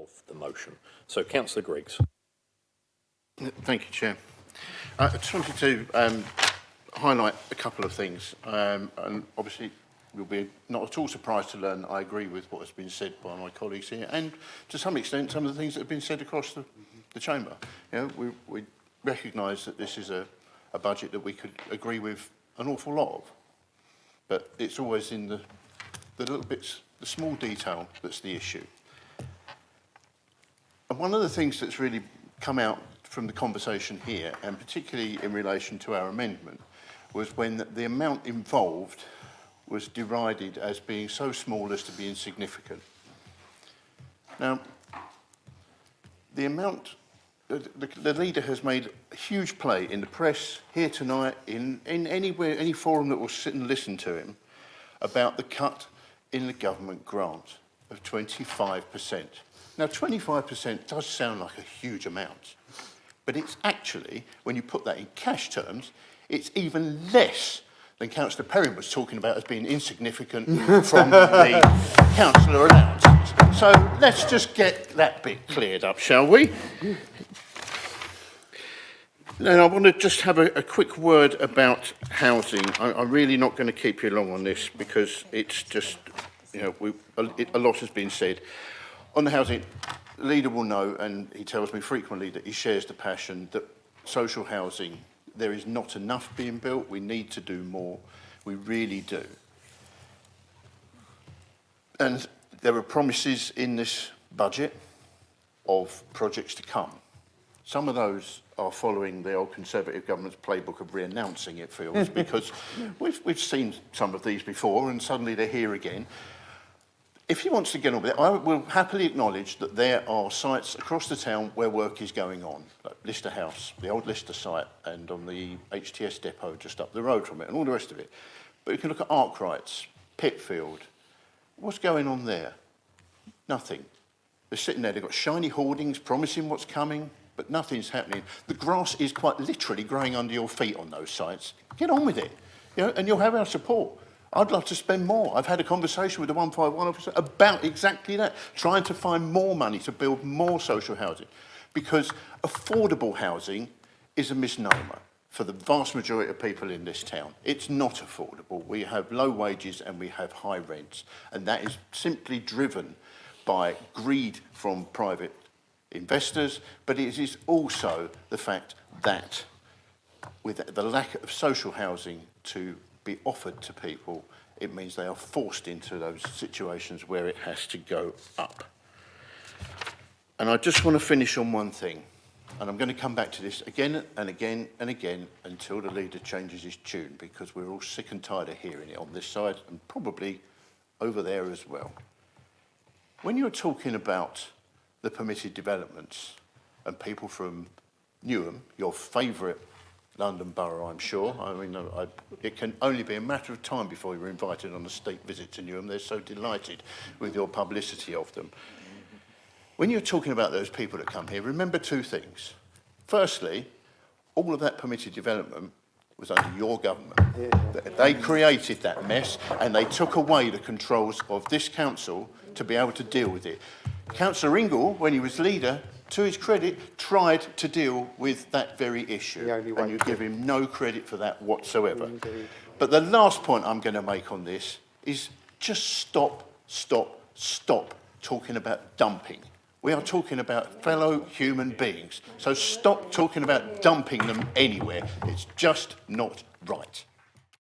of the motion. So, Councillor Griggs. Thank you, Chair. I just wanted to highlight a couple of things, and obviously you'll be not at all surprised to learn I agree with what has been said by my colleagues here, and to some extent some of the things that have been said across the chamber. You know, we recognise that this is a budget that we could agree with an awful lot of, but it's always in the little bits, the small detail that's the issue. And one of the things that's really come out from the conversation here, and particularly in relation to our amendment, was when the amount involved was derided as being so small as to be insignificant. Now, the amount, the leader has made a huge play in the press, here tonight, in anywhere, any forum that will sit and listen to him, about the cut in the government grant of 25%. Now, 25% does sound like a huge amount, but it's actually, when you put that in cash terms, it's even less than Councillor Perrin was talking about as being insignificant from the councillor allowances. So let's just get that bit cleared up, shall we? Now, I want to just have a quick word about housing. I'm really not going to keep you long on this because it's just, you know, a lot has been said. On the housing, the leader will know, and he tells me frequently that he shares the passion that social housing, there is not enough being built. We need to do more. We really do. And there are promises in this budget of projects to come. Some of those are following the old Conservative government's playbook of re-announcing, it feels, because we've seen some of these before and suddenly they're here again. If he wants to get on with it, I will happily acknowledge that there are sites across the town where work is going on, like Lister House, the old Lister site, and on the HTS depot just up the road from it, and all the rest of it. But you can look at Arkwright's, Pitfield. What's going on there? Nothing. They're sitting there, they've got shiny hoardings promising what's coming, but nothing's happening. The grass is quite literally growing under your feet on those sites. Get on with it, you know, and you'll have our support. I'd love to spend more. I've had a conversation with the 151 officer about exactly that, trying to find more money to build more social housing, because affordable housing is a misnomer for the vast majority of people in this town. It's not affordable. We have low wages and we have high rents, and that is simply driven by greed from private investors, but it is also the fact that with the lack of social housing to be offered to people, it means they are forced into those situations where it has to go up. And I just want to finish on one thing, and I'm going to come back to this again and again and again until the leader changes his tune, because we're all sick and tired of hearing it on this side and probably over there as well. When you're talking about the permitted developments and people from Newham, your favourite London borough, I'm sure. I mean, it can only be a matter of time before you're invited on a state visit to Newham. They're so delighted with your publicity of them. When you're talking about those people that come here, remember two things. Firstly, all of that permitted development was under your government. They created that mess and they took away the controls of this council to be able to deal with it. Councillor Ingle, when he was leader, to his credit, tried to deal with that very issue, and you give him no credit for that whatsoever. Indeed. But the last point I'm going to make on this is just stop talking about dumping. We are talking about fellow human beings, so stop talking about dumping them anywhere. It's just not right.